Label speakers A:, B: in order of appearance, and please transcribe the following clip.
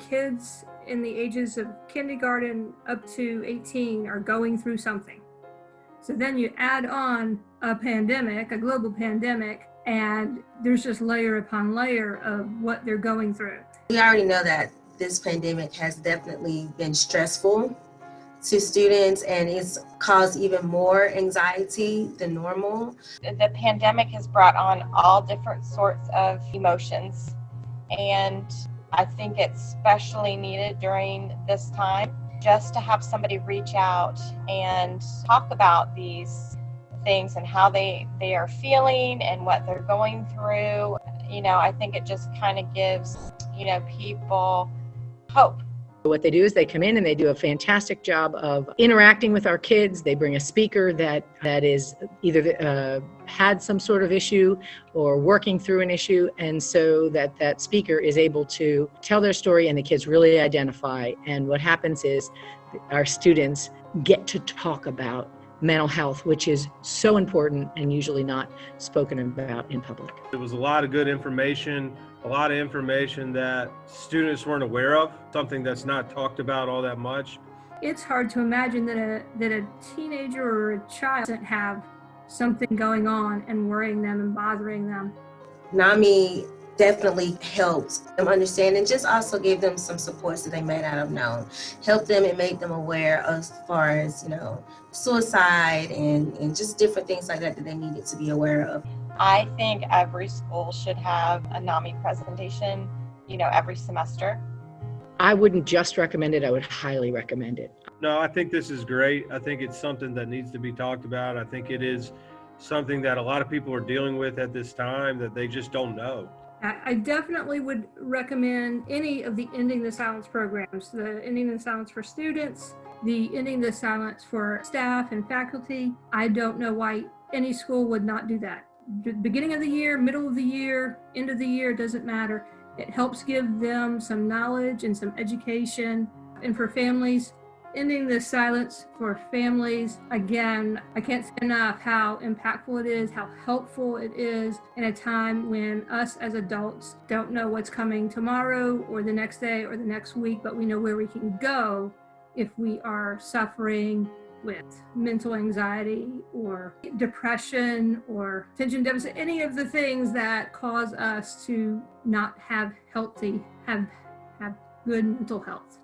A: Kids in the ages of kindergarten up to 18 are going through something. So then you add on a pandemic, a global pandemic, and there's just layer upon layer of what they're going through.
B: We already know that this pandemic has definitely been stressful to students, and it's caused even more anxiety than normal.
C: The pandemic has brought on all different sorts of emotions, and I think it's especially needed during this time just to have somebody reach out and talk about these things and how they are feeling and what they're going through. I think it just kind of gives, people hope.
D: What they do is they come in and they do a fantastic job of interacting with our kids. They bring a speaker that is either had some sort of issue or working through an issue, and so that speaker is able to tell their story and the kids really identify. And what happens is our students get to talk about mental health, which is so important and usually not spoken about in public.
E: It was a lot of good information, a lot of information that students weren't aware of, something that's not talked about all that much.
A: It's hard to imagine that a teenager or a child doesn't have something going on and worrying them and bothering them.
B: NAMI definitely helped them understand and just also gave them some supports that they may not have known. Helped them and made them aware as far as, suicide and just different things like that they needed to be aware of.
C: I think every school should have a NAMI presentation, every semester.
D: I wouldn't just recommend it, I would highly recommend it.
E: No, I think this is great. I think it's something that needs to be talked about. I think it is something that a lot of people are dealing with at this time that they just don't know.
A: I definitely would recommend any of the Ending the Silence programs, the Ending the Silence for students, the Ending the Silence for staff and faculty. I don't know why any school would not do that. The beginning of the year, middle of the year, end of the year, doesn't matter. It helps give them some knowledge and some education. And for families, Ending the Silence for families, again, I can't say enough how impactful it is, how helpful it is in a time when us as adults don't know what's coming tomorrow or the next day or the next week, but we know where we can go if we are suffering with mental anxiety or depression or attention deficit, any of the things that cause us to not have good mental health.